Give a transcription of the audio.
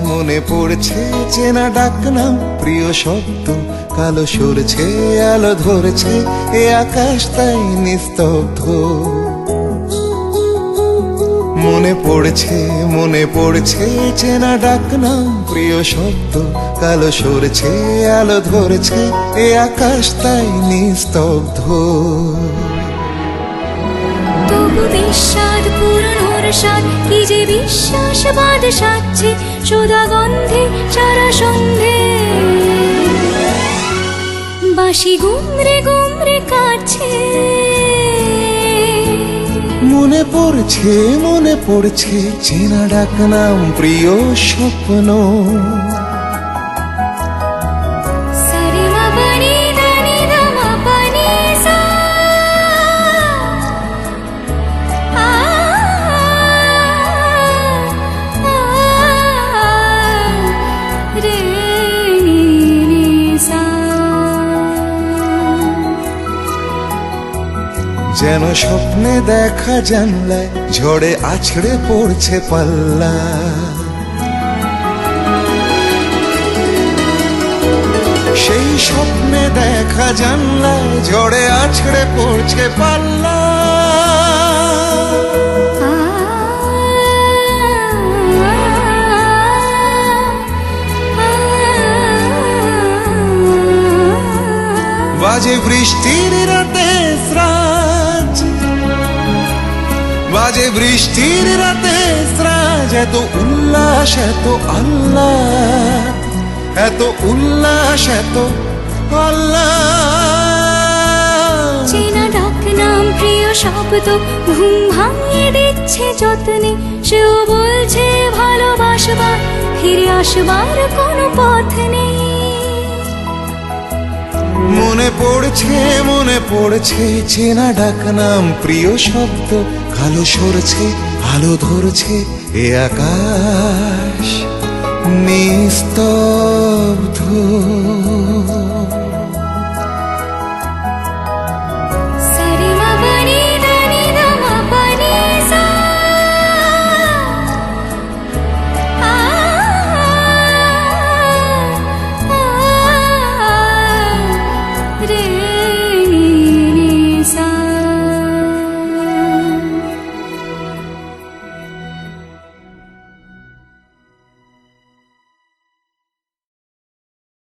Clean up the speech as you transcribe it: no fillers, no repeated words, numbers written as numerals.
মনে পড়ছে চেনা ডাকনাম, প্রিয় শব্দ কালো সরছে, আলো ধরছে এ আকাশ তাই নিস্তব্ধ। মনে পড়ছে চেনা ডাকনাম, প্রিয় শব্দ কালো সরছে, আলো ধরছে এ আকাশ তাই নিস্তব্ধ। তবু বিস্বাদ পুরনোর স্বাদ, কি যে বিশ্বাস বাদ সাচ্ছে সুধা গন্ধে সারা সন্ধে। বাঁশি গুমরে গুমরে কাছে, মনে পড়ছে চেনা ডাকনাম, প্রিয় স্বপ্ন। সারে মা পানি দানি দামা পানি সা, আ রে নি নি সা। যেন স্বপ্নে দেখা জানলায় ঝড়ে আছড়ে পড়ছে পাল্লা। সেই স্বপ্নে দেখা জানলায় ঝড়ে আছড়ে পড়ছে পাল্লা। বাজে বৃষ্টির রাতে স্রাজ, বাজে বৃষ্টির রাতে স্রাজ, এত উল্লাস এত আল্লাহ, এত উল্লাস এত আল্লাহ। চেনা ডাকনাম, প্রিয় শব্দ ঘুম ভাঙিয়ে দিচ্ছে যত্নে, সেও বলছে ভালোবাসবার, ফিরে আসবার কোনো পথ নেই। মনে পড়ছে চেনা ডাকনাম, প্রিয় শব্দ কালো সরছে, আলো ধরছে এ আকাশ নিস্তব্ধ।